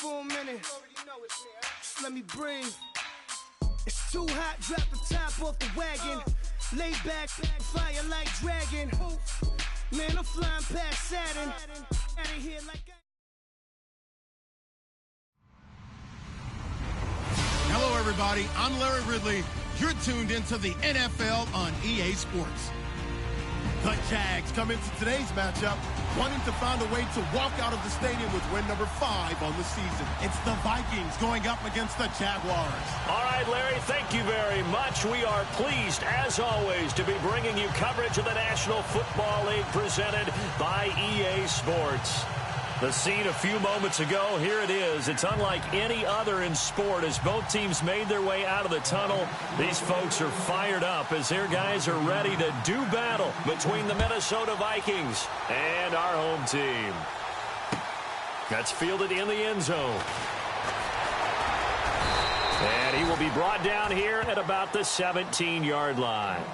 for a minute. Just let me breathe. It's too hot, drop the top off the wagon. Lay back, fire like dragon. Man, I'm flying past Saturn. Out of here like Hello, everybody. I'm Larry Ridley. You're tuned into the NFL on EA Sports. The Jags come into today's matchup wanting to find a way to walk out of the stadium with win number 5 on the season. It's the Vikings going up against the Jaguars. All right, Larry, thank you very much. We are pleased, as always, to be bringing you coverage of the National Football League presented by EA Sports. The scene a few moments ago, here it is. It's unlike any other in sport as both teams made their way out of the tunnel. These folks are fired up as their guys are ready to do battle between the Minnesota Vikings and our home team. That's fielded in the end zone. And he will be brought down here at about the 17-yard line.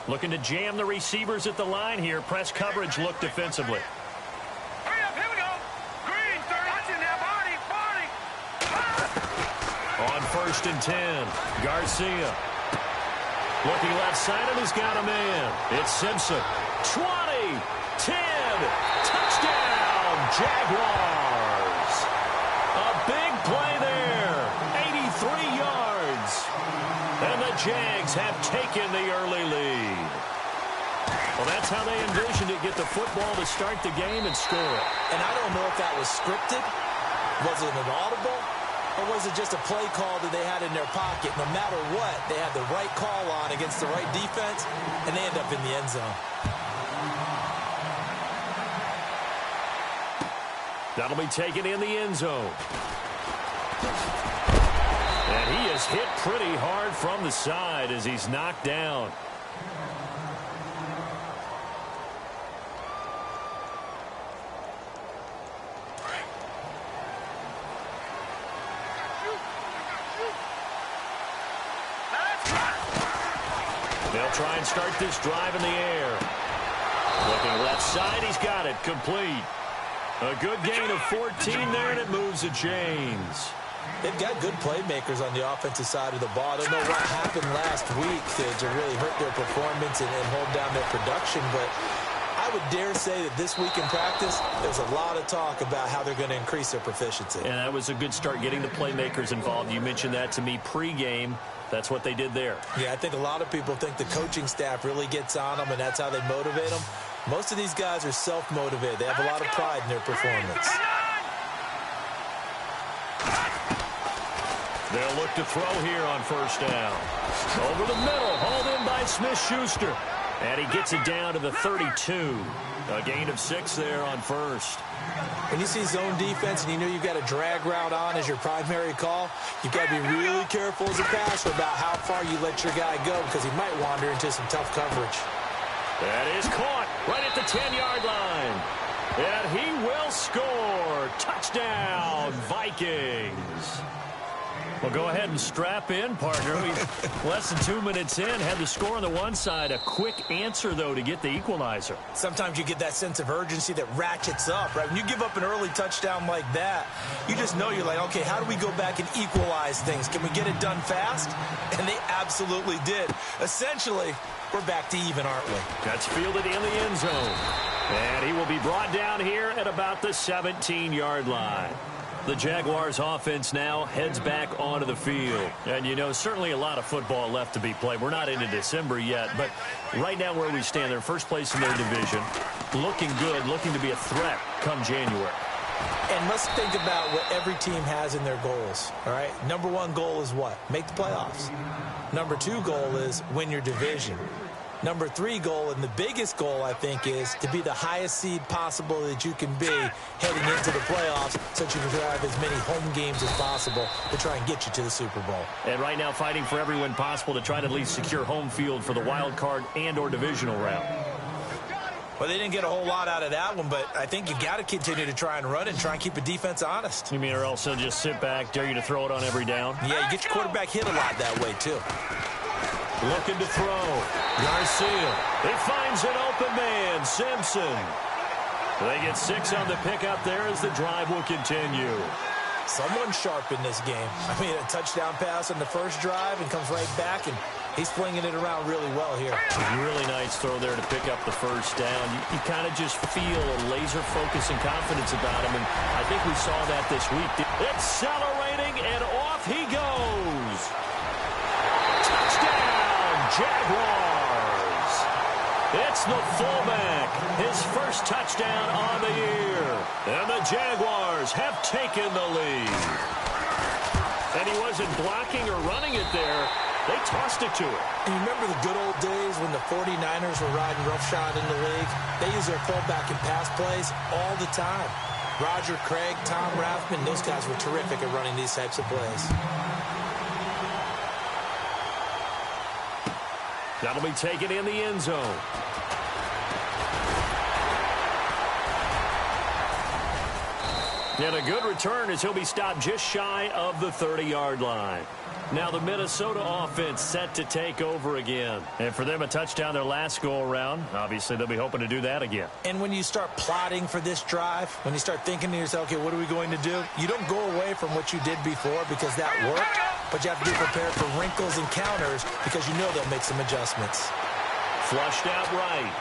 Looking to jam the receivers at the line here. Press coverage look defensively. Hurry up, here we go. Green, 30. Watching now, Barney. On 1st and 10, Garcia. Looking left side, and he's got a man. It's Simpson. 20, 10, touchdown, Jaguars. A big play there, 83 yards. And the Jags have taken the early lead. Well, that's how they envisioned it, get the football to start the game and score it. And I don't know if that was scripted. Was it an audible? Or was it just a play call that they had in their pocket? No matter what, they had the right call on against the right defense, and they end up in the end zone. That'll be taken in the end zone. And he is hit pretty hard from the side as he's knocked down. They'll try and start this drive in the air. Looking left side, he's got it complete. A good gain of 14 there, and it moves the chains. They've got good playmakers on the offensive side of the ball. I don't know what happened last week to really hurt their performance and hold down their production, but I would dare say that this week in practice, there's a lot of talk about how they're going to increase their proficiency. And that was a good start, getting the playmakers involved. You mentioned that to me pregame. That's what they did there. Yeah, I think a lot of people think the coaching staff really gets on them, and that's how they motivate them. Most of these guys are self-motivated. They have a lot of pride in their performance. They'll look to throw here on 1st down. Over the middle, hauled in by Smith-Schuster. And he gets it down to the 32. A gain of 6 there on 1st. When you see zone defense and you know you've got a drag route on as your primary call, you've got to be really careful as a passer about how far you let your guy go because he might wander into some tough coverage. That is caught right at the 10-yard line. And he will score. Touchdown, Vikings. Well, go ahead and strap in, partner. Less than 2 minutes in, had the score on the one side. A quick answer, though, to get the equalizer. Sometimes you get that sense of urgency that ratchets up, right? When you give up an early touchdown like that, you just know you're like, okay, how do we go back and equalize things? Can we get it done fast? And they absolutely did. Essentially, we're back to even, aren't we? That's fielded in the end zone. And he will be brought down here at about the 17-yard line. The Jaguars offense now heads back onto the field. And, you know, certainly a lot of football left to be played. We're not into December yet, but right now where we stand, they're first place in their division. Looking good, looking to be a threat come January. And let's think about what every team has in their goals, all right? Number 1 goal is what? Make the playoffs. Number 2 goal is win your division. Number 3 goal, and the biggest goal, I think, is to be the highest seed possible that you can be heading into the playoffs so that you can drive as many home games as possible to try and get you to the Super Bowl. And right now fighting for every win possible to try to at least secure home field for the wild card and or divisional round. Well, they didn't get a whole lot out of that one, but I think you got to continue to try and run it and try and keep the defense honest. You mean or else they'll just sit back, dare you to throw it on every down? Yeah, you get your quarterback hit a lot that way, too. Looking to throw. Garcia. He finds an open man. Simpson. They get 6 on the pickup there as the drive will continue. Someone sharp in this game. I mean, a touchdown pass on the first drive and comes right back, and he's flinging it around really well here. Really nice throw there to pick up the first down. You kind of just feel a laser focus and confidence about him, and I think we saw that this week. Accelerating, and off he goes. Touchdown, Jaguars. It's the fullback, his first touchdown on the year. And the Jaguars have taken the lead. And he wasn't blocking or running it there. They tossed it to him. And you remember the good old days when the 49ers were riding roughshod in the league? They used their fullback in pass plays all the time. Roger Craig, Tom Rathman, those guys were terrific at running these types of plays. That'll be taken in the end zone. And a good return as he'll be stopped just shy of the 30-yard line. Now the Minnesota offense set to take over again. And for them, a touchdown their last go-around. Obviously, they'll be hoping to do that again. And when you start plotting for this drive, when you start thinking to yourself, okay, what are we going to do? You don't go away from what you did before because that worked, but you have to be prepared for wrinkles and counters because you know they'll make some adjustments. Flushed out right.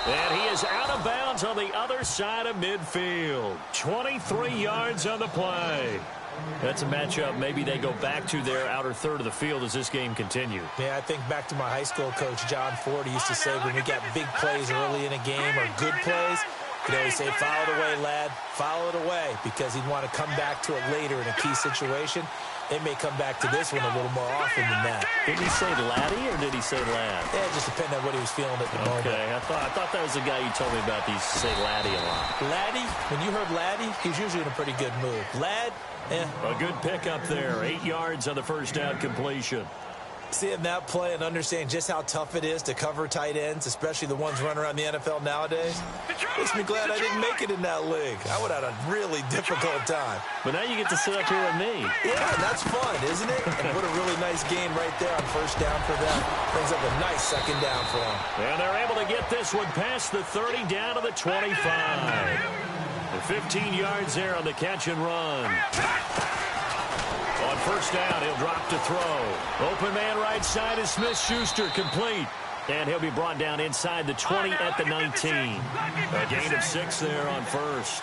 And he is out of bounds on the other side of midfield. 23 yards on the play. That's a matchup maybe they go back to their outer third of the field as this game continues. Yeah, I think back to my high school coach, John Ford. He used to say when we got big plays early in a game or good plays, he'd always say, foul it away, lad, foul it away, because he'd want to come back to it later in a key situation. They may come back to this one a little more often than that. Did he say laddie or did he say lad? Yeah, it just depended on what he was feeling at the moment. Okay, I thought that was the guy you told me about. He used to say laddie a lot. Laddie, when you heard laddie, he was usually in a pretty good mood. Lad, a good pickup there. 8 yards on the first down completion. Seeing that play and understanding just how tough it is to cover tight ends, especially the ones running around the NFL nowadays, makes me glad I didn't make it in that league. I would have had a really difficult time. But now you get to sit up here with me. Yeah, that's fun, isn't it? And what a really nice gain right there on first down for them. Brings up a nice second down for them. And they're able to get this one past the 30 down to the 25. And 15 yards there on the catch and run. On first down, he'll drop to throw. Open man right side is Smith-Schuster, complete. And he'll be brought down inside the 20 at the 19. A gain of 6 there on first.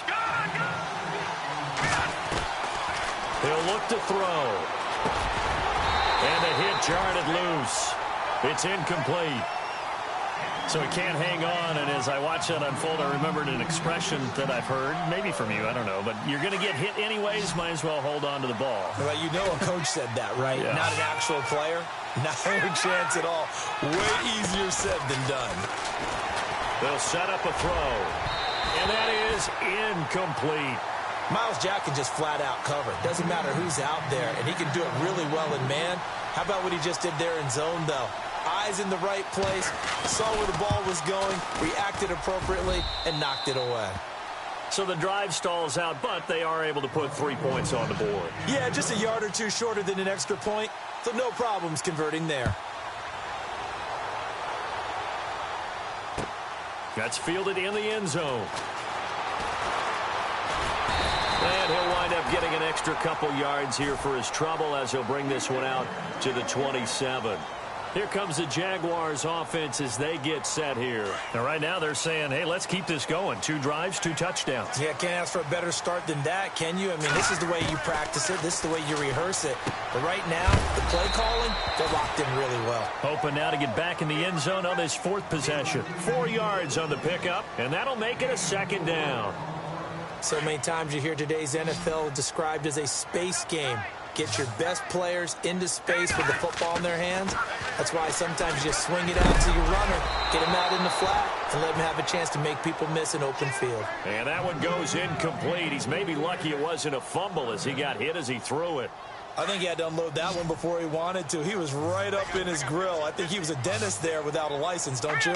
He'll look to throw. And the hit jarred it loose. It's incomplete. So he can't hang on, and as I watch that unfold, I remembered an expression that I've heard, maybe from you, I don't know, but you're going to get hit anyways, might as well hold on to the ball. Well, you know a coach said that, right? Yeah. Not an actual player. Not a chance at all. Way easier said than done. They'll set up a throw, and that is incomplete. Myles Jack can just flat out cover. Doesn't matter who's out there, and he can do it really well in man. How about what he just did there in zone, though? Eyes in the right place, saw where the ball was going, reacted appropriately, and knocked it away. So the drive stalls out, but they are able to put 3 points on the board. Yeah, just a yard or two shorter than an extra point, so no problems converting there. That's fielded in the end zone. And he'll wind up getting an extra couple yards here for his trouble as he'll bring this one out to the 27. Here comes the Jaguars offense as they get set here. Now, right now they're saying, hey, let's keep this going. 2 drives, 2 touchdowns. Yeah, can't ask for a better start than that, can you? I mean, this is the way you practice it. This is the way you rehearse it. But right now, the play calling, they're locked in really well. Hoping now to get back in the end zone on this 4th possession. 4 yards on the pickup, and that'll make it a second down. So many times you hear today's NFL described as a space game. Get your best players into space with the football in their hands. That's why sometimes you just swing it out to your runner, get him out in the flat, and let him have a chance to make people miss an open field. And that one goes incomplete. He's maybe lucky it wasn't a fumble as he got hit as he threw it. I think he had to unload that one before he wanted to. He was right up in his grill. I think he was a dentist there without a license, don't you?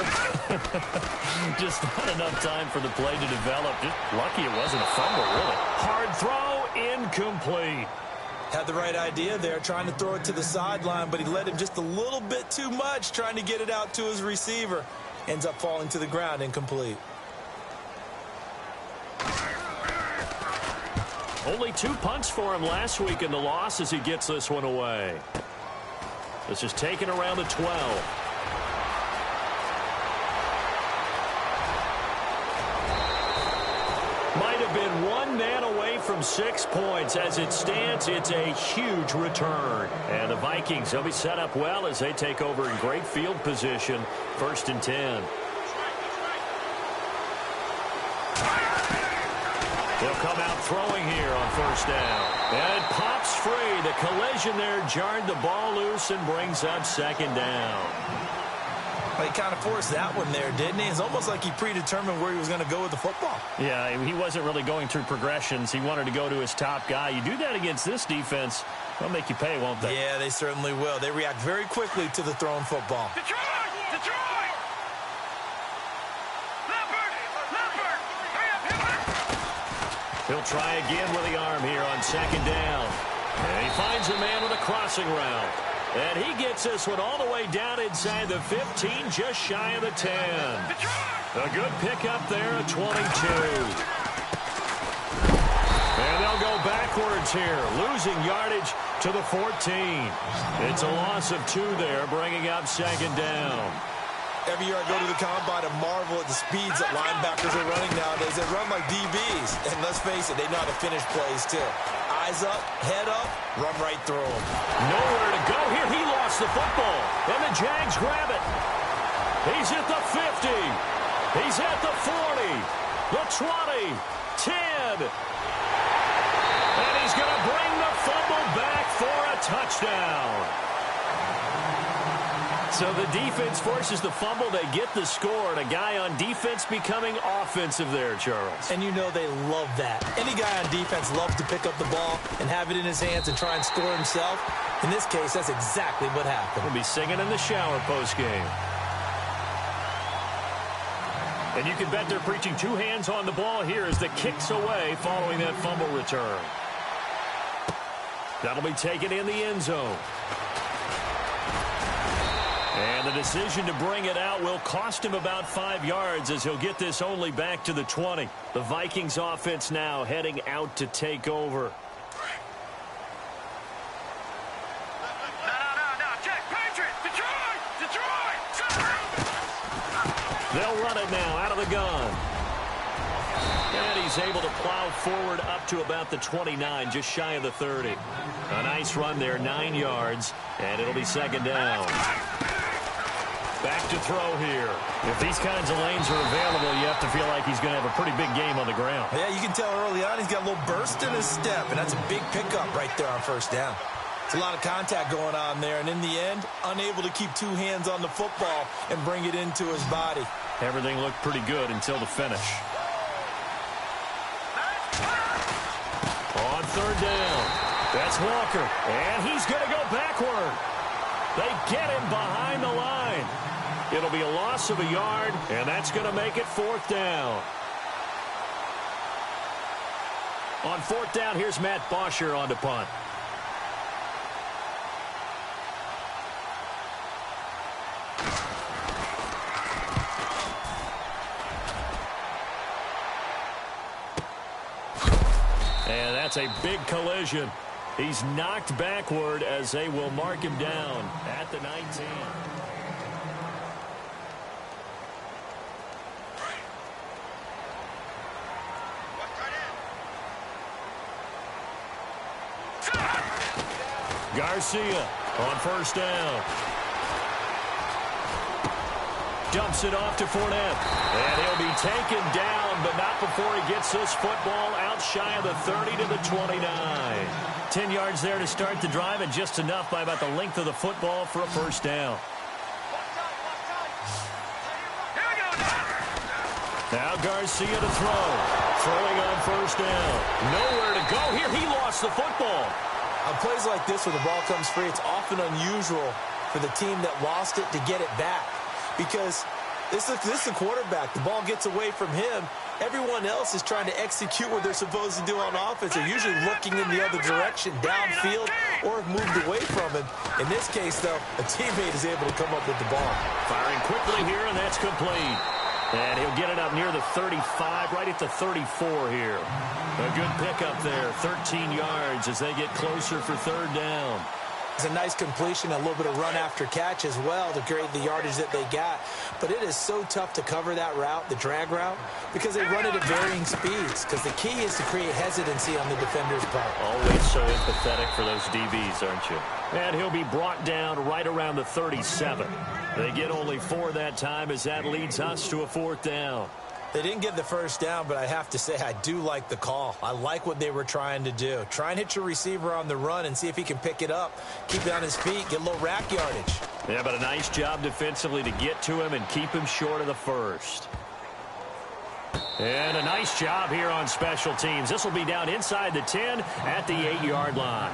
Just not enough time for the play to develop. Just lucky it wasn't a fumble, really. Hard throw, incomplete. Had the right idea there, trying to throw it to the sideline, but he let him just a little bit too much, trying to get it out to his receiver. Ends up falling to the ground, incomplete. Only 2 punts for him last week in the loss as he gets this one away. This is taken around the 12. Might have been one man away from 6 points. As it stands, it's a huge return. And the Vikings, they'll be set up well as they take over in great field position. 1st and 10. He'll come out throwing here on 1st down. And it pops free. The collision there jarred the ball loose and brings up 2nd down. Well, he kind of forced that one there, didn't he? It's almost like he predetermined where he was going to go with the football. Yeah, he wasn't really going through progressions. He wanted to go to his top guy. You do that against this defense, they'll make you pay, won't they? Yeah, they certainly will. They react very quickly to the thrown football. Detroit! Detroit! Leopard! He'll try again with the arm here on 2nd down. And he finds a man with a crossing route. And he gets this one all the way down inside the 15, just shy of the 10. A good pickup there at 22. And they'll go backwards here, losing yardage to the 14. It's a loss of 2 there, bringing up 2nd down. Every year I go to the combine and marvel at the speeds that linebackers are running nowadays. They run like DBs. And let's face it, they know how to finish plays too. Eyes up, head up, run right through them. Nowhere to go here. He lost the football. And the Jags grab it. He's at the 50. He's at the 40. The 20. 10. And he's going to bring the fumble back for a touchdown. So the defense forces the fumble. They get the score, and a guy on defense becoming offensive there, Charles. And you know they love that. Any guy on defense loves to pick up the ball and have it in his hands and try and score himself. In this case, that's exactly what happened. He'll be singing in the shower postgame. And you can bet they're preaching 2 hands on the ball here as the kick's away following that fumble return. That'll be taken in the end zone. And the decision to bring it out will cost him about 5 yards as he'll get this only back to the 20. The Vikings offense now heading out to take over. No. Check. Patriots. Detroit. They'll run it now out of the gun. And he's able to plow forward up to about the 29, just shy of the 30. A nice run there, 9 yards, and it'll be 2nd down. Back to throw here. If these kinds of lanes are available, you have to feel like he's going to have a pretty big game on the ground. Yeah, you can tell early on he's got a little burst in his step, and that's a big pickup right there on 1st down. It's a lot of contact going on there, and in the end, unable to keep 2 hands on the football and bring it into his body. Everything looked pretty good until the finish. On 3rd down, that's Walker, and he's going to go backward. They get him behind the line. It'll be a loss of a yard, and that's going to make it 4th down. On 4th down, here's Matt Bosher on to punt. And that's a big collision. He's knocked backward as they will mark him down at the 19. Garcia on 1st down. Dumps it off to Fournette. And he'll be taken down, but not before he gets this football out shy of the 30 to the 29. 10 yards there to start the drive, and just enough by about the length of the football for a 1st down. Now Garcia to throw. Throwing on 1st down. Nowhere to go here. He lost the football. On plays like this where the ball comes free, it's often unusual for the team that lost it to get it back because this is the quarterback. The ball gets away from him. Everyone else is trying to execute what they're supposed to do on offense. They're usually looking in the other direction, downfield, or have moved away from him. In this case, though, a teammate is able to come up with the ball. Firing quickly here, and that's complete. And he'll get it up near the 35, right at the 34 here. A good pickup there, 13 yards as they get closer for third down. It's a nice completion, a little bit of run after catch as well to create the yardage that they got. But it is so tough to cover that route, the drag route, because they run it at varying speeds. Because the key is to create hesitancy on the defender's part. Always so empathetic for those DBs, aren't you? And he'll be brought down right around the 37. They get only 4 that time as that leads us to a 4th down. They didn't get the first down, but I have to say I do like the call. I like what they were trying to do. Try and hit your receiver on the run and see if he can pick it up. Keep it on his feet, get a little rack yardage. Yeah, but a nice job defensively to get to him and keep him short of the first. And a nice job here on special teams. This will be down inside the 10 at the 8-yard line.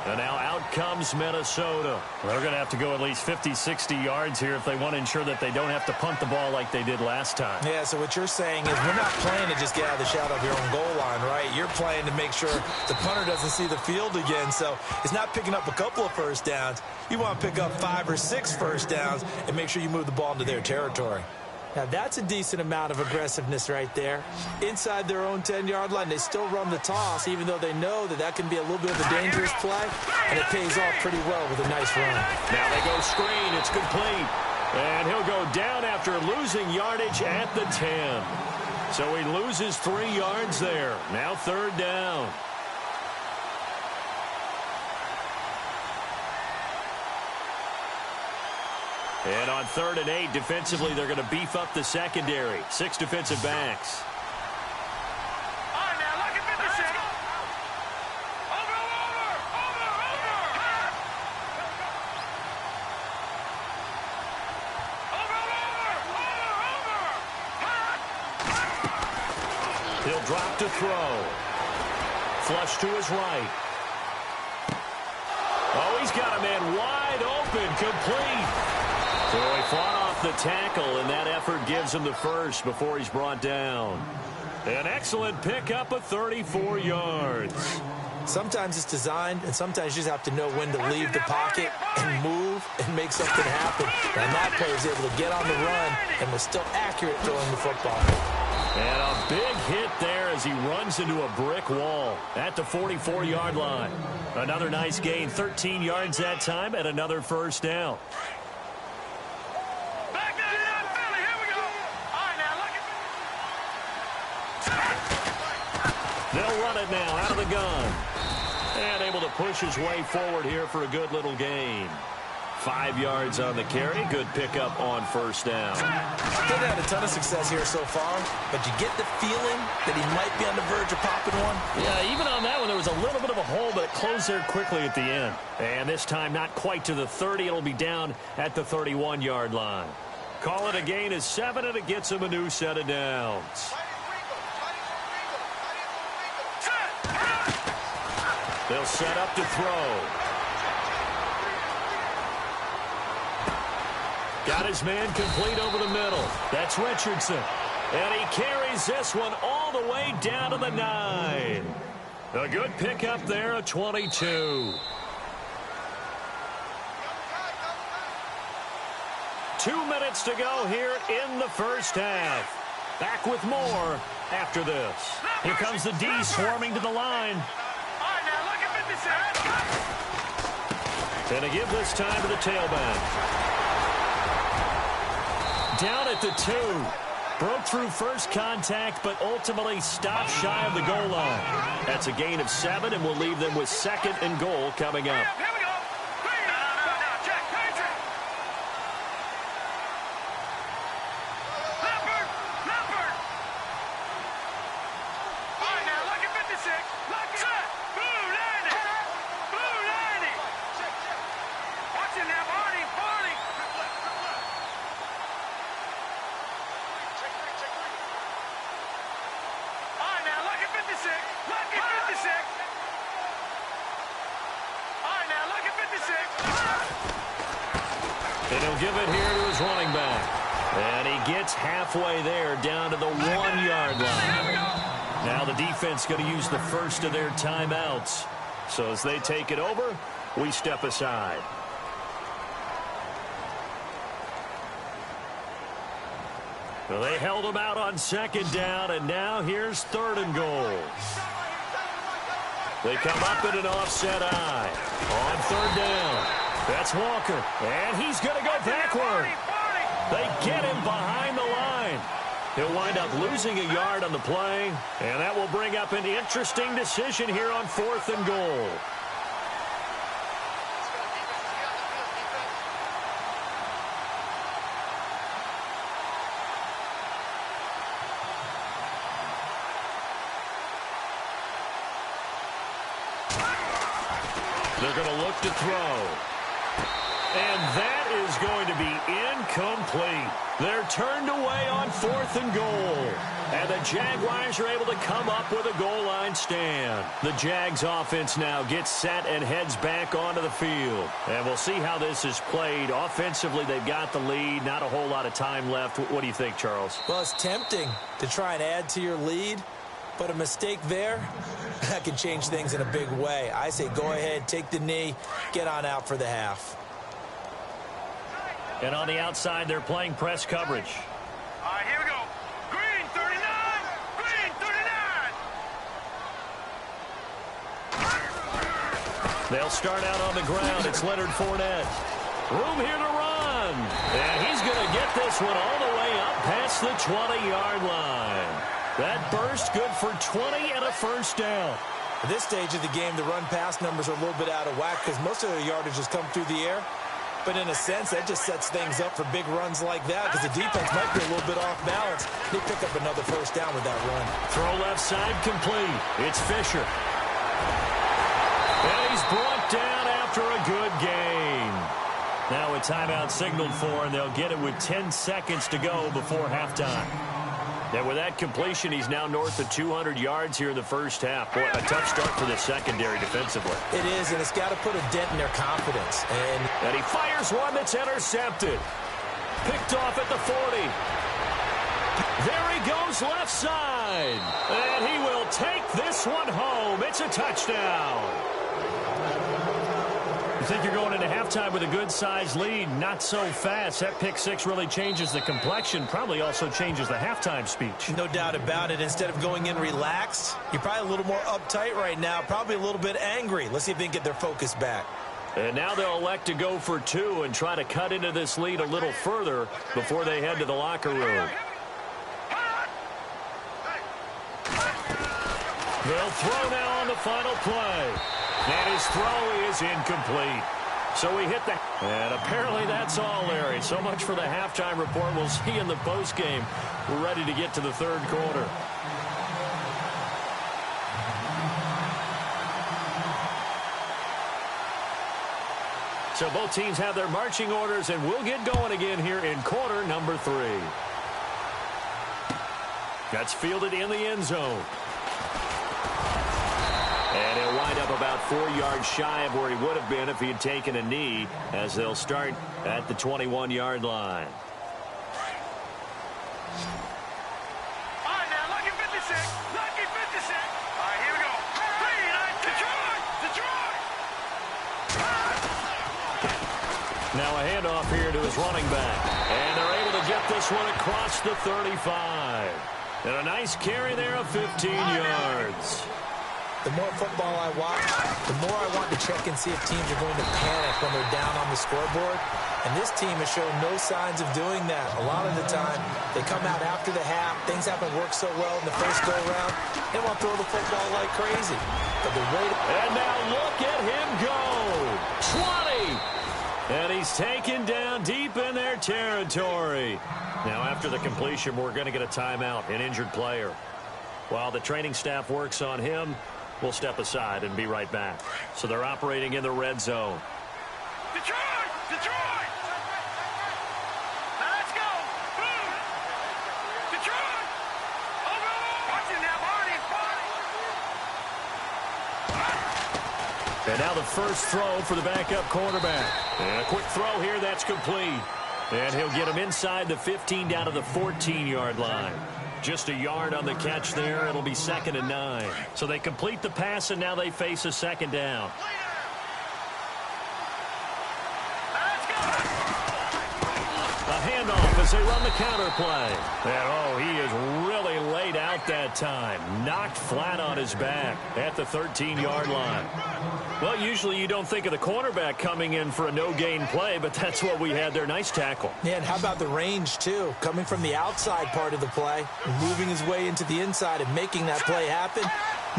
And now out comes Minnesota. They're going to have to go at least 50, 60 yards here if they want to ensure that they don't have to punt the ball like they did last time. Yeah, so what you're saying is we're not playing to just get out of the shadow of your own goal line, right? You're playing to make sure the punter doesn't see the field again. So it's not picking up a couple of first downs. You want to pick up 5 or 6 first downs and make sure you move the ball into their territory. Now, that's a decent amount of aggressiveness right there. Inside their own 10-yard line, they still run the toss, even though they know that that can be a little bit of a dangerous play, and it pays off pretty well with a nice run. Now they go screen. It's complete. And he'll go down after losing yardage at the 10. So he loses 3 yards there. Now 3rd down. And on 3rd and 8, defensively, they're going to beef up the secondary. 6 defensive backs. All right, now, look at 56. Over. He'll drop to throw. Flush to his right. Oh, he's got a man wide open, complete. So he fought off the tackle, and that effort gives him the first before he's brought down. An excellent pickup of 34 yards. Sometimes it's designed, and sometimes you just have to know when to leave the pocket and move and make something happen. And that player is able to get on the run and was still accurate throwing the football. And a big hit there as he runs into a brick wall at the 44-yard line. Another nice gain, 13 yards that time, and another first down. They'll run it now out of the gun. And able to push his way forward here for a good little gain. 5 yards on the carry. Good pickup on first down. They've had a ton of success here so far, but you get the feeling that he might be on the verge of popping one. Yeah, even on that one, there was a little bit of a hole, but it closed there quickly at the end. And this time, not quite to the 30. It'll be down at the 31-yard line. Call it a gain of 7, and it gets him a new set of downs. They'll set up to throw. Got his man complete over the middle. That's Richardson. And he carries this one all the way down to the 9. A good pickup there, a 22. 2 minutes to go here in the first half. Back with more after this. Here comes the D swarming to the line. And a give this time to the tailback. Down at the 2. Broke through first contact, but ultimately stopped shy of the goal line. That's a gain of 7, and we'll leave them with 2nd and goal coming up. Here we go. Check. Leopard. All right, now, look at 56. Set. Blue landing. Watch it now, Barney. All right, now, look at 56. And he'll give it here to his running back. And he gets halfway there down to the 1-yard line. Now the defense going to use the first of their timeouts. So as they take it over, we step aside. Well, they held him out on 2nd down, and now here's 3rd and goal. They come up in an offset eye. On 3rd down, that's Walker, and he's going to go backward. They get him behind the line. He'll wind up losing a yard on the play, and that will bring up an interesting decision here on 4th and goal. They're going to look to throw. And that is going to be incomplete. They're turned away on 4th and goal. And the Jaguars are able to come up with a goal line stand. The Jags offense now gets set and heads back onto the field. And we'll see how this is played. Offensively, they've got the lead. Not a whole lot of time left. What do you think, Charles? Well, it's tempting to try and add to your lead. But a mistake there, that can change things in a big way. I say go ahead, take the knee, get on out for the half. And on the outside, they're playing press coverage. All right, here we go. Green 39. Green 39. They'll start out on the ground. It's Leonard Fournette. Room here to run. And he's going to get this one all the way up past the 20-yard line. That burst good for 20 and a first down. At this stage of the game, the run-pass numbers are a little bit out of whack because most of their yardage has come through the air. But in a sense, that just sets things up for big runs like that because the defense might be a little bit off balance. They pick up another first down with that run. Throw left side complete. It's Fisher. And he's brought down after a good gain. Now a timeout signaled for, and they'll get it with 10 seconds to go before halftime. And with that completion, he's now north of 200 yards here in the first half. Boy, a tough start for the secondary defensively. It is, and it's got to put a dent in their confidence. And he fires one that's intercepted. Picked off at the 40. There he goes left side. And he will take this one home. It's a touchdown. You think you're going into halftime with a good-sized lead? Not so fast. That pick six really changes the complexion, probably also changes the halftime speech. No doubt about it. Instead of going in relaxed, you're probably a little more uptight right now, probably a little bit angry. Let's see if they can get their focus back. And now they'll elect to go for two and try to cut into this lead a little further before they head to the locker room. They'll throw now on the final play. And his throw is incomplete. So we hit the... And apparently that's all, Larry. So much for the halftime report. We'll see in the postgame. We're ready to get to the third quarter. So both teams have their marching orders, and we'll get going again here in quarter number 3. That's fielded in the end zone. And he'll wind up about 4 yards shy of where he would have been if he had taken a knee, as they'll start at the 21-yard line. All right, now, lucky 56. Lucky 56. All right, here we go. Detroit! Detroit! Now a handoff here to his running back. And they're able to get this one across the 35. And a nice carry there of 15 yards. The more football I watch, the more I want to check and see if teams are going to panic when they're down on the scoreboard. And this team has shown no signs of doing that. A lot of the time, they come out after the half. Things haven't worked so well in the first go-around. They want to throw the football like crazy. But the rate... And now look at him go. 20. And he's taken down deep in their territory. Now, after the completion, we're going to get a timeout, an injured player. While the training staff works on him, we'll step aside and be right back. So they're operating in the red zone. Detroit! Detroit! Now let's go! Boom! Detroit! Over! Watch it now, Barney! And now the first throw for the backup quarterback. And a quick throw here, that's complete. And he'll get him inside the 15 down to the 14-yard line. Just a yard on the catch there. It'll be 2nd and 9. So they complete the pass, and now they face a 2nd down. A handoff as they run the counter play. And, he is really laid out that time. Knocked flat on his back at the 13-yard line. Well, usually you don't think of the cornerback coming in for a no-gain play, but that's what we had there. Nice tackle. Yeah, and how about the range, too? Coming from the outside part of the play, moving his way into the inside and making that play happen.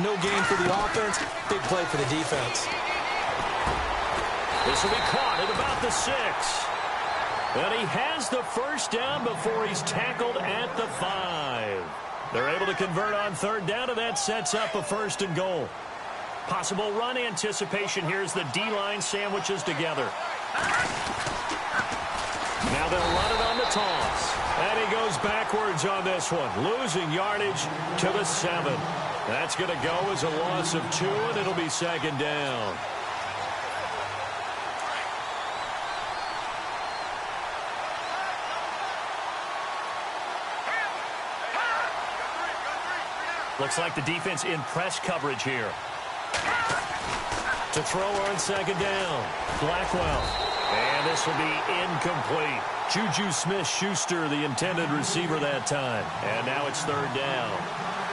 No gain for the offense, big play for the defense. This will be caught at about the 6. And he has the first down before he's tackled at the 5. They're able to convert on 3rd down, and that sets up a 1st and goal. Possible run anticipation. Here's the D-line sandwiches together. Now they'll run it on the toss. And he goes backwards on this one, losing yardage to the 7. That's going to go as a loss of 2, and it'll be 2nd down. Looks like the defense in press coverage here. To throw on 2nd down. Blackwell. And this will be incomplete. Juju Smith-Schuster, the intended receiver that time. And now it's 3rd down.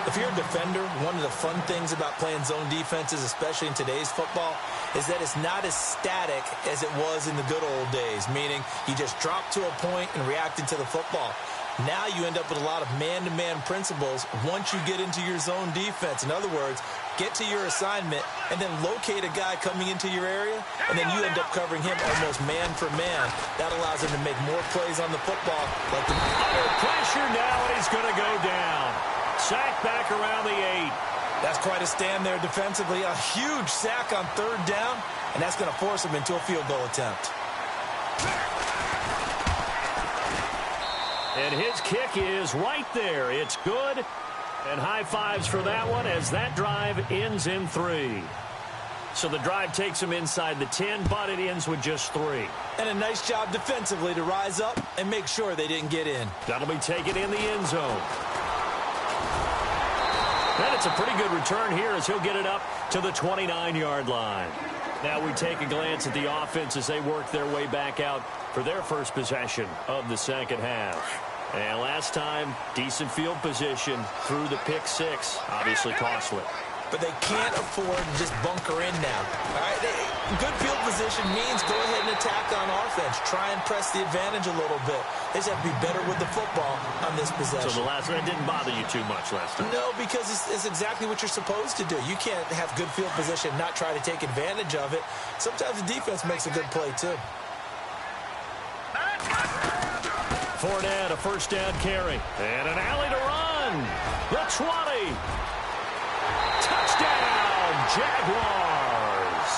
If you're a defender, one of the fun things about playing zone defenses, especially in today's football, is that it's not as static as it was in the good old days, meaning you just drop to a point and reacted to the football. Now you end up with a lot of man-to-man principles once you get into your zone defense. In other words, get to your assignment and then locate a guy coming into your area, and then you end up covering him almost man for man. That allows him to make more plays on the football. Like the under pressure now, and he's going to go down. Sack back around the 8. That's quite a stand there defensively. A huge sack on 3rd down, and that's going to force him into a field goal attempt. And his kick is right there. It's good. And high fives for that one as that drive ends in 3. So the drive takes him inside the 10, but it ends with just 3. And a nice job defensively to rise up and make sure they didn't get in. That'll be taken in the end zone. And it's a pretty good return here as he'll get it up to the 29-yard line. Now we take a glance at the offense as they work their way back out for their first possession of the 2nd half. And last time, decent field position through the pick 6, obviously costly. But they can't afford to just bunker in now. All right? Good field position means go ahead and attack on offense. Try and press the advantage a little bit. They just have to be better with the football on this possession. So the last one didn't bother you too much last time? No, because it's exactly what you're supposed to do. You can't have good field position and not try to take advantage of it. Sometimes the defense makes a good play, too. Fournette, a 1st down carry. And an alley to run. The 20. Touchdown, Jaguars.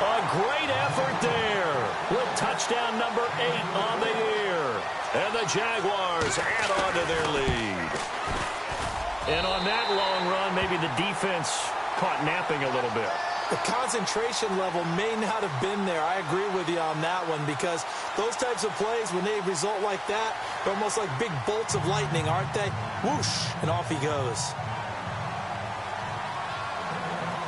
A great effort there with touchdown number 8 on the year. And the Jaguars add on to their lead. And on that long run, maybe the defense caught napping a little bit. The concentration level may not have been there. I agree with you on that one because those types of plays, when they result like that, they're almost like big bolts of lightning, aren't they? Whoosh, and off he goes.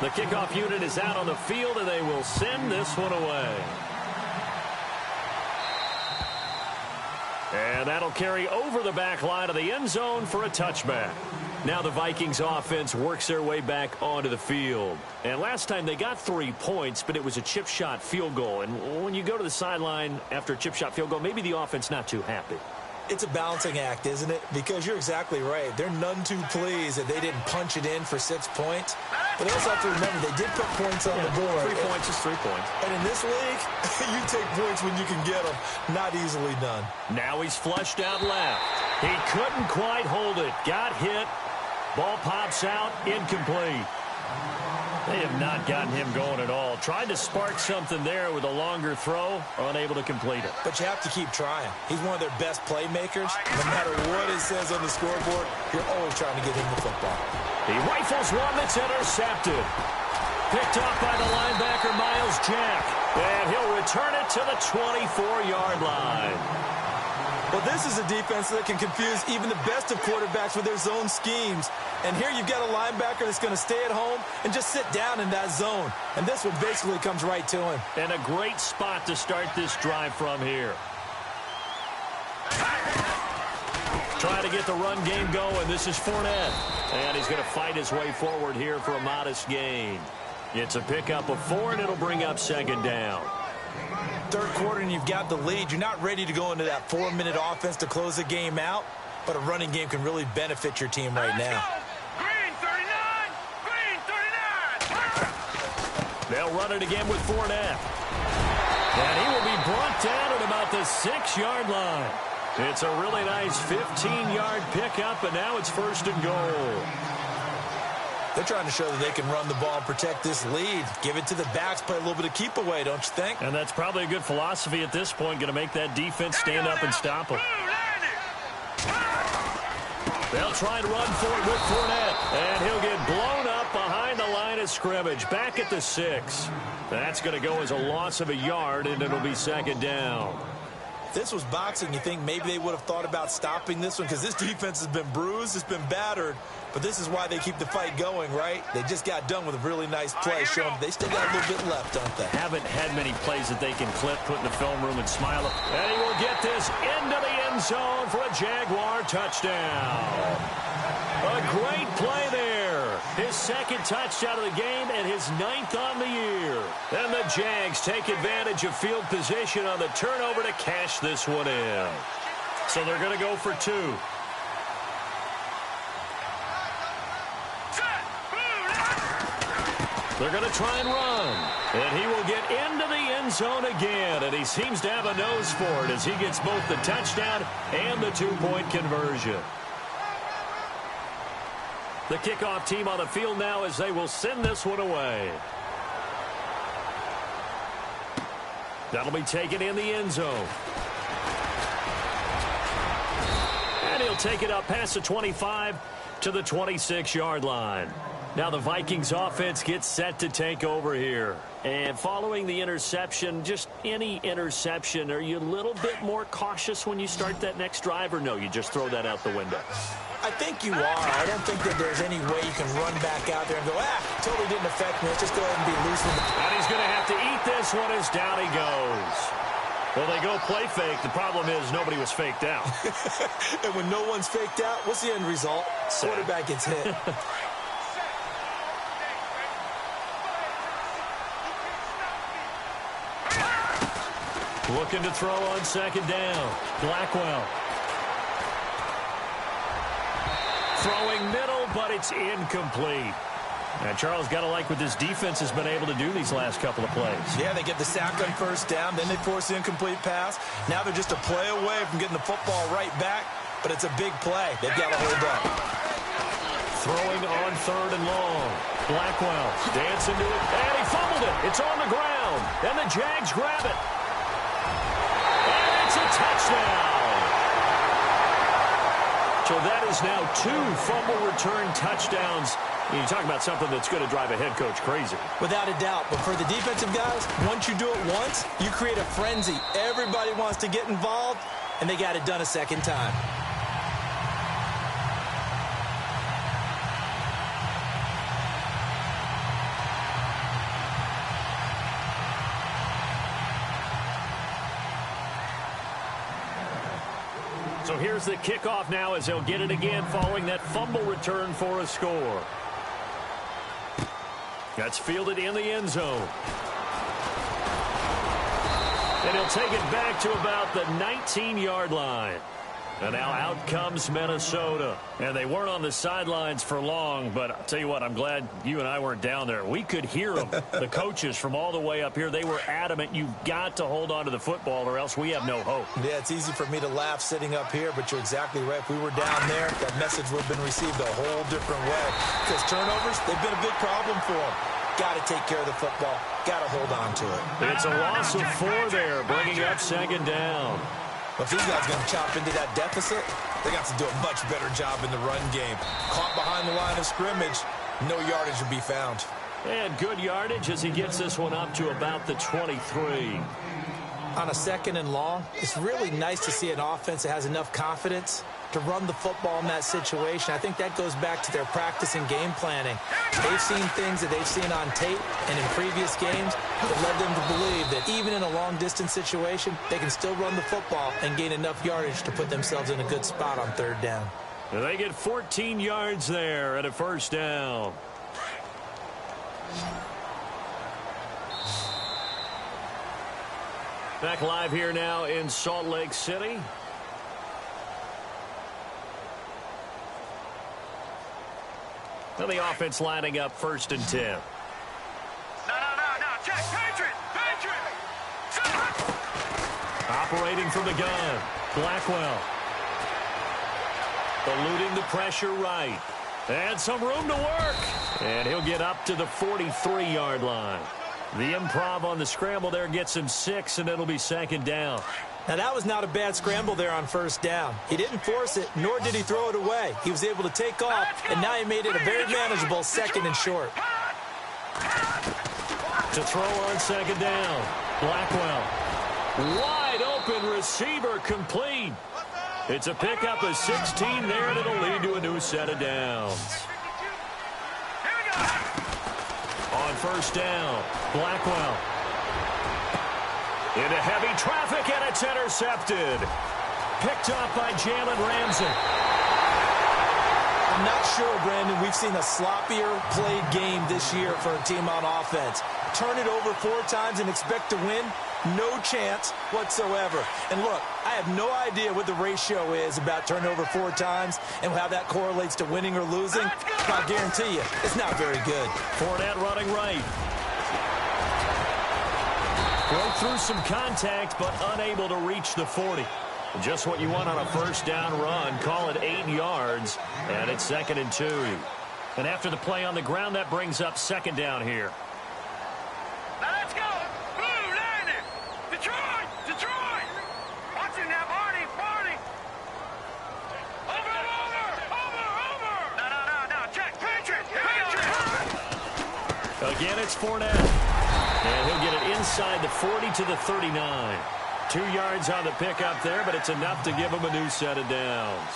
The kickoff unit is out on the field, and they will send this one away. And that'll carry over the back line of the end zone for a touchback. Now the Vikings offense works their way back onto the field. And last time they got 3 points, but it was a chip shot field goal. And when you go to the sideline after a chip shot field goal, maybe the offense not too happy. It's a balancing act, isn't it? Because you're exactly right. They're none too pleased that they didn't punch it in for 6 points. But they also have to remember they did put points on the board. 3 points is 3 points. And in this league, you take points when you can get them. Not easily done. Now he's flushed out left. He couldn't quite hold it. Got hit. Ball pops out. Incomplete. They have not gotten him going at all. Tried to spark something there with a longer throw. Unable to complete it. But you have to keep trying. He's one of their best playmakers. No matter what it says on the scoreboard, you're always trying to get him the football. He rifles one that's intercepted. picked off by the linebacker, Miles Jack. And he'll return it to the 24-yard line. Well, this is a defense that can confuse even the best of quarterbacks with their zone schemes. And here you've got a linebacker that's going to stay at home and just sit down in that zone. And this one basically comes right to him. And a great spot to start this drive from here. Trying to get the run game going. This is Fournette. And he's going to fight his way forward here for a modest gain. It's a pickup of 4, and it'll bring up second down. Third quarter, and you've got the lead. You're not ready to go into that 4-minute offense to close the game out, but a running game can really benefit your team right now. Green 39! Green 39! They'll run it again with Fournette. And he will be brought down at about the 6-yard line. It's a really nice 15-yard pickup, and now it's first and goal. They're trying to show that they can run the ball and protect this lead. Give it to the backs, play a little bit of keep away, don't you think? And that's probably a good philosophy at this point, going to make that defense stand up and stop them. They'll try and run for it with Fournette, and he'll get blown up behind the line of scrimmage, back at the 6. That's going to go as a loss of a yard, and it'll be second down. If this was boxing, you think maybe they would have thought about stopping this one, because this defense has been bruised, it's been battered, but this is why they keep the fight going, right? They just got done with a really nice play, showing they still got a little bit left, don't they? Haven't had many plays that they can clip, put in the film room, and smile. And he will get this into the end zone for a Jaguar touchdown. A great play there. His second touchdown of the game and his 9th on the year. And the Jags take advantage of field position on the turnover to cash this one in. So they're going to go for 2. They're going to try and run. And he will get into the end zone again. And he seems to have a nose for it as he gets both the touchdown and the 2-point conversion. The kickoff team on the field now as they will send this one away. That'll be taken in the end zone. And he'll take it up past the 25 to the 26-yard line. Now the Vikings offense gets set to take over here. And following the interception, just any interception, are you a little bit more cautious when you start that next drive, or no, you just throw that out the window? I think you are. I don't think that there's any way you can run back out there and go, totally didn't affect me. Let's just go ahead and be loose with it. And he's going to have to eat this one as down he goes. Well, they go play fake. The problem is nobody was faked out. And when no one's faked out, what's the end result? Quarterback gets hit. Looking to throw on second down. Blackwell. Throwing middle, but it's incomplete. And Charles, got to like what this defense has been able to do these last couple of plays. Yeah, they get the sack on first down, then they force the incomplete pass. Now they're just a play away from getting the football right back, but it's a big play. They've got to hold up. Throwing on third and long. Blackwell dancing to it, and he fumbled it. It's on the ground, and the Jags grab it. And it's a touchdown. So that is now 2 fumble return touchdowns. You talk about something that's going to drive a head coach crazy. Without a doubt. But for the defensive guys, once you do it once, you create a frenzy. Everybody wants to get involved, and they got it done a second time. So here's the kickoff now as they'll get it again following that fumble return for a score. That's fielded in the end zone. And he'll take it back to about the 19-yard line. And now out comes Minnesota. And they weren't on the sidelines for long, but I'll tell you what, I'm glad you and I weren't down there. We could hear them. The coaches from all the way up here, they were adamant, you've got to hold on to the football or else we have no hope. Yeah, it's easy for me to laugh sitting up here, but you're exactly right. If we were down there, that message would have been received a whole different way. Because turnovers, they've been a big problem for them. Got to take care of the football. Got to hold on to it. It's a loss of 4 there, bringing up second down. If these guys are going to chop into that deficit, they got to do a much better job in the run game. Caught behind the line of scrimmage, no yardage to be found. And good yardage as he gets this one up to about the 23. On a 2nd and long, it's really nice to see an offense that has enough confidence to run the football in that situation. I think that goes back to their practice and game planning. They've seen things that they've seen on tape and in previous games that led them to believe that even in a long-distance situation, they can still run the football and gain enough yardage to put themselves in a good spot on 3rd down. And they get 14 yards there at a 1st down. Back live here now in Salt Lake City. And the offense lining up 1st and 10. No. Check. Patriot. Operating from the gun. Blackwell. Eluding the pressure right. And some room to work. And he'll get up to the 43-yard line. The improv on the scramble there gets him 6, and it'll be 2nd down. Now, that was not a bad scramble there on 1st down. He didn't force it, nor did he throw it away. He was able to take off, and now he made it a very manageable 2nd and short. To throw on 2nd down. Blackwell. Wide open receiver complete. It's a pickup of 16 there, and it'll lead to a new set of downs. On 1st down, Blackwell. Into heavy traffic, and it's intercepted. Picked up by Jalen Ramsey. I'm not sure, Brandon, we've seen a sloppier played game this year for a team on offense. Turn it over 4 times and expect to win? No chance whatsoever. And look, I have no idea what the ratio is about turnover 4 times and how that correlates to winning or losing. But I guarantee you, it's not very good. Fournette running right. Broke through some contact, but unable to reach the 40. Just what you want on a 1st down run. Call it 8 yards, and it's 2nd and 2. And after the play on the ground, that brings up 2nd down here. Now let's go. Blue, landing. Detroit. Watch him now, Barney. Over. No. Check. Patriot. Again, it's Fournette. And he'll get it inside the 40 to the 39. 2 yards on the pickup there, but it's enough to give him a new set of downs.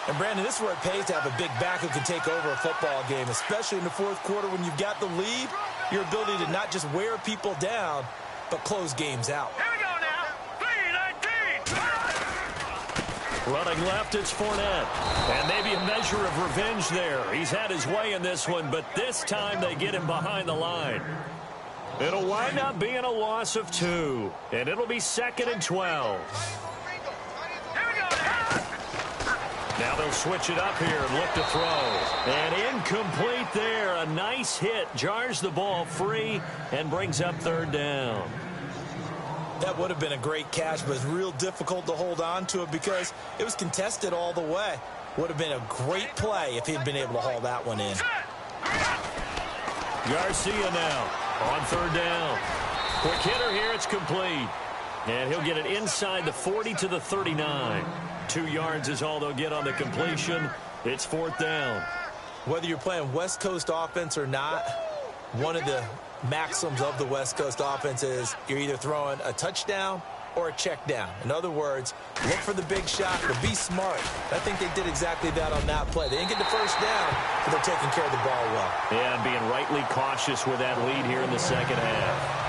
And, Brandon, this is where it pays to have a big back who can take over a football game, especially in the 4th quarter when you've got the lead. Your ability to not just wear people down, but close games out. Here we go now. 3-19. Running left, it's Fournette. And maybe a measure of revenge there. He's had his way in this one, but this time they get him behind the line. It'll wind up being a loss of 2, and it'll be 2nd and 12. Now they'll switch it up here and look to throw. And incomplete there. A nice hit. Jars the ball free and brings up 3rd down. That would have been a great catch, but it's real difficult to hold on to it because it was contested all the way. Would have been a great play if he'd been able to haul that one in. Garcia now on 3rd down. Quick hitter here. It's complete. And he'll get it inside the 40 to the 39. 2 yards is all they'll get on the completion. It's 4th down. Whether you're playing West Coast offense or not, one of the maxims of the West Coast offense is you're either throwing a touchdown or a check down. In other words, look for the big shot, but be smart. I think they did exactly that on that play. They didn't get the 1st down, but they're taking care of the ball well. Yeah, and being rightly cautious with that lead here in the 2nd half.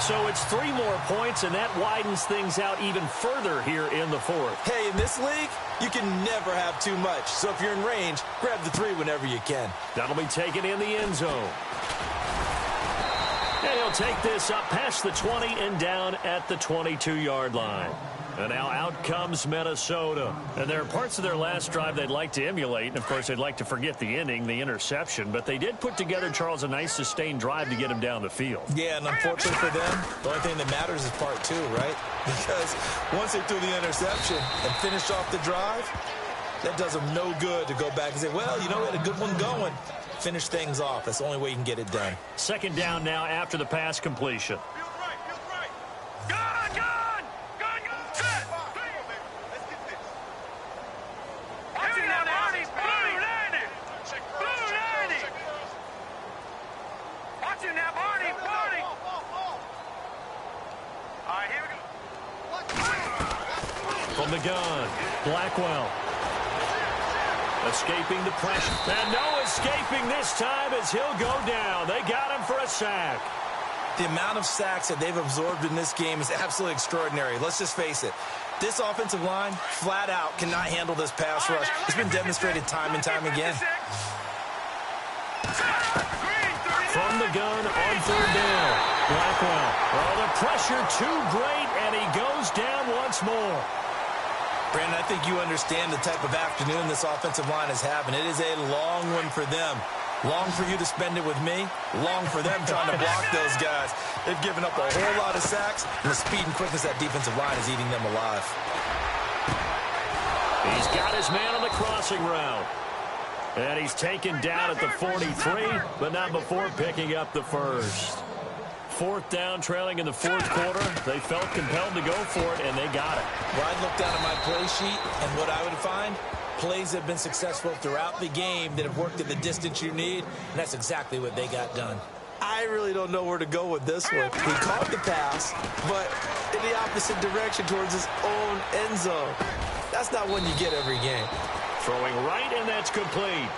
So it's 3 more points, and that widens things out even further here in the 4th. Hey, in this league, you can never have too much. So if you're in range, grab the 3 whenever you can. That'll be taken in the end zone. And he'll take this up past the 20 and down at the 22-yard line. And now out comes Minnesota. And there are parts of their last drive they'd like to emulate. And, of course, they'd like to forget the ending, the interception. But they did put together, Charles, a nice sustained drive to get him down the field. Yeah, and unfortunately for them, the only thing that matters is part 2, right? Because once they threw the interception and finished off the drive, that does them no good to go back and say, well, you know, we had a good one going. Finish things off. That's the only way you can get it done. 2nd down now after the pass completion. From the gun, Blackwell. Escaping the pressure. And no escaping this time as he'll go down. They got him for a sack. The amount of sacks that they've absorbed in this game is absolutely extraordinary. Let's just face it. This offensive line, flat out, cannot handle this pass rush. It's been demonstrated time and time again. From the gun on third down, Blackwell. Oh, the pressure too great, and he goes down once more. Brandon, I think you understand the type of afternoon this offensive line is having. It is a long one for them. Long for you to spend it with me. Long for them trying to block those guys. They've given up a whole lot of sacks, and the speed and quickness of that defensive line is eating them alive. He's got his man on the crossing route. And he's taken down at the 43, but not before picking up the first. Fourth down, trailing in the fourth quarter. They felt compelled to go for it, and they got it. Well, I'd look down at my play sheet, and what I would find, plays have been successful throughout the game that have worked at the distance you need, and that's exactly what they got done. I really don't know where to go with this one. He caught the pass, but in the opposite direction towards his own end zone. That's not one you get every game. Throwing right, and that's complete.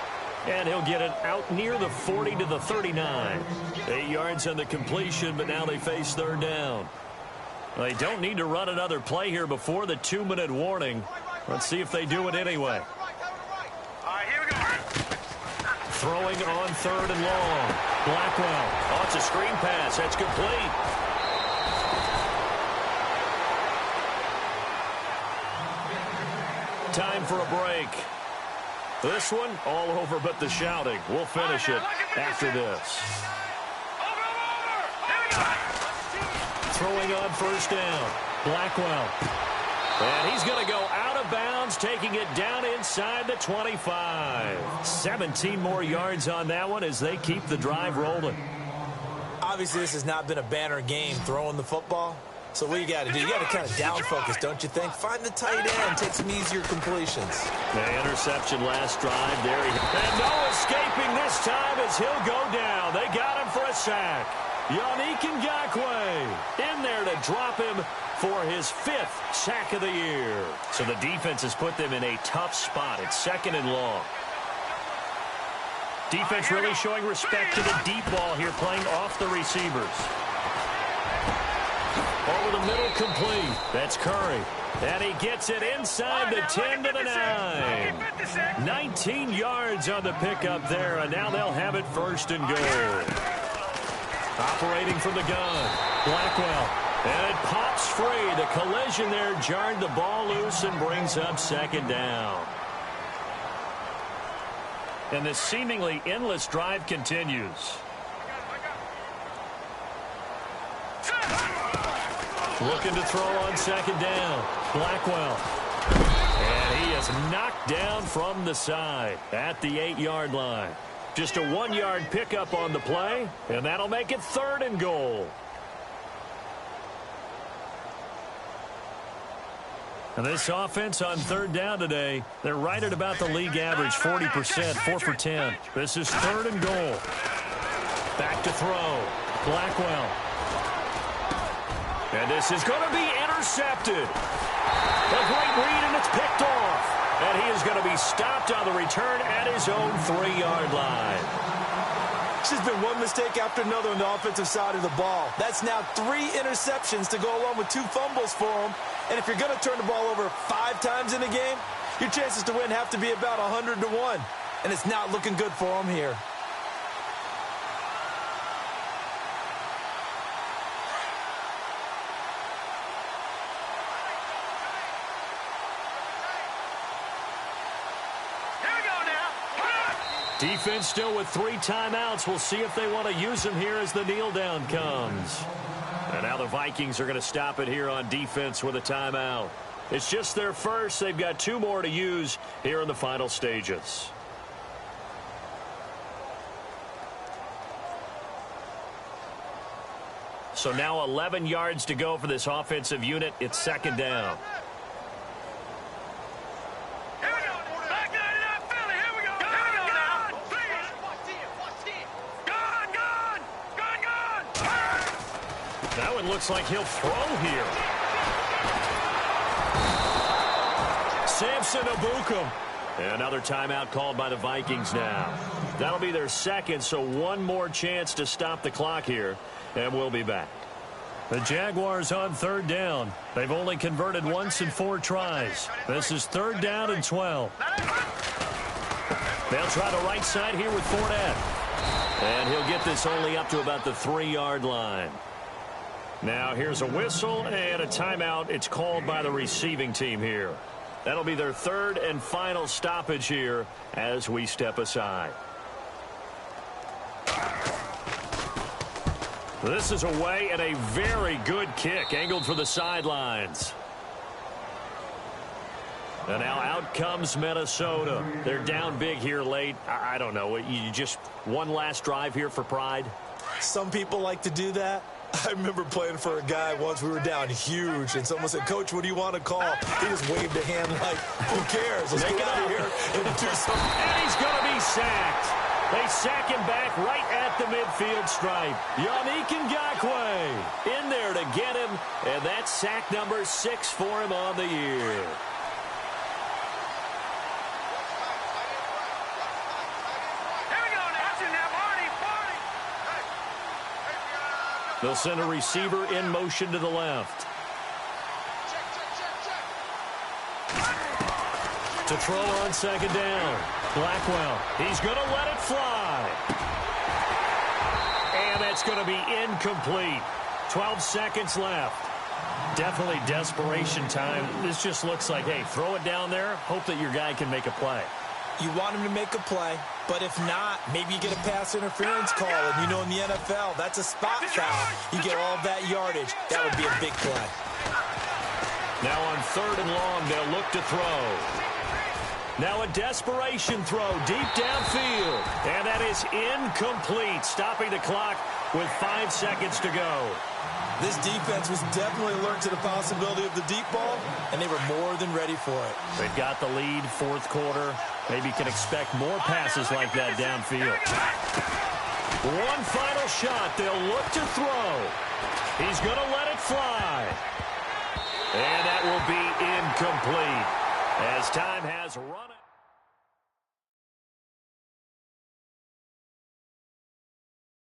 And he'll get it out near the 40 to the 39. 8 yards on the completion, but now they face third down. They don't need to run another play here before the 2-minute warning. Let's see if they do it anyway. All right, here we go. Throwing on third and long. Blackwell. Oh, it's a screen pass. That's complete. Time for a break. This one, all over but the shouting. We'll finish it after this. Throwing on first down. Blackwell. And he's going to go out of bounds, taking it down inside the 25. 17 more yards on that one as they keep the drive rolling. Obviously, this has not been a banner game throwing the football. So what you got to do, you got to kind of down focus, don't you think? Find the tight end, take some easier completions. The interception last drive. There he goes. And no escaping this time as he'll go down. They got him for a sack. Yannick Ngakoue in there to drop him for his 5th sack of the year. So the defense has put them in a tough spot. It's second and long. Defense really showing respect to the deep ball here, playing off the receivers. Over the middle, complete. That's Curry. And he gets it inside the 10 to the 9. 19 yards on the pickup there, and now they'll have it first and goal. Operating from the gun, Blackwell. And it pops free. The collision there jarred the ball loose and brings up second down. And this seemingly endless drive continues. Looking to throw on second down. Blackwell. And he is knocked down from the side at the 8-yard line. Just a 1-yard pickup on the play, and that'll make it third and goal. And this offense on third down today, they're right at about the league average, 40%, 4 for 10. This is third and goal. Back to throw. Blackwell. And this is going to be intercepted. A great read, and it's picked off. And he is going to be stopped on the return at his own 3-yard line. It's just been one mistake after another on the offensive side of the ball. That's now 3 interceptions to go along with 2 fumbles for him. And if you're going to turn the ball over 5 times in a game, your chances to win have to be about 100 to 1. And it's not looking good for him here. Defense still with 3 timeouts. We'll see if they want to use them here as the kneel down comes. And now the Vikings are going to stop it here on defense with a timeout. It's just their first. They've got 2 more to use here in the final stages. So now 11 yards to go for this offensive unit. It's second down. That one looks like he'll throw here. Samson Ebukam. Another timeout called by the Vikings now. That'll be their second, so one more chance to stop the clock here, and we'll be back. The Jaguars on third down. They've only converted once in 4 tries. This is 3rd down and 12. They'll try the right side here with Fournette. And he'll get this only up to about the 3-yard line. Now here's a whistle and a timeout. It's called by the receiving team here. That'll be their 3rd and final stoppage here as we step aside. This is away and a very good kick angled for the sidelines. And now out comes Minnesota. They're down big here late. I don't know. You just one last drive here for pride? Some people like to do that. I remember playing for a guy once. We were down huge, and someone said, "Coach, what do you want to call?" He just waved a hand like, "Who cares? Let's get out of here and do something." And he's going to be sacked. They sack him back right at the midfield stripe. Yannick Ngakoue in there to get him, and that's sack number 6 for him on the year. They'll send a receiver in motion to the left. To throw on 2nd down. Blackwell. He's going to let it fly. And that's going to be incomplete. 12 seconds left. Definitely desperation time. This just looks like, hey, throw it down there. Hope that your guy can make a play. You want him to make a play, but if not, maybe you get a pass interference call. And you know in the NFL, that's a spot foul. You get all that yardage. That would be a big play. Now on 3rd and long, they'll look to throw. Now a desperation throw deep downfield. And that is incomplete, stopping the clock with 5 seconds to go. This defense was definitely alert to the possibility of the deep ball, and they were more than ready for it. They've got the lead, 4th quarter. Maybe can expect more passes like that downfield. One final shot. They'll look to throw. He's going to let it fly. And that will be incomplete as time has run out.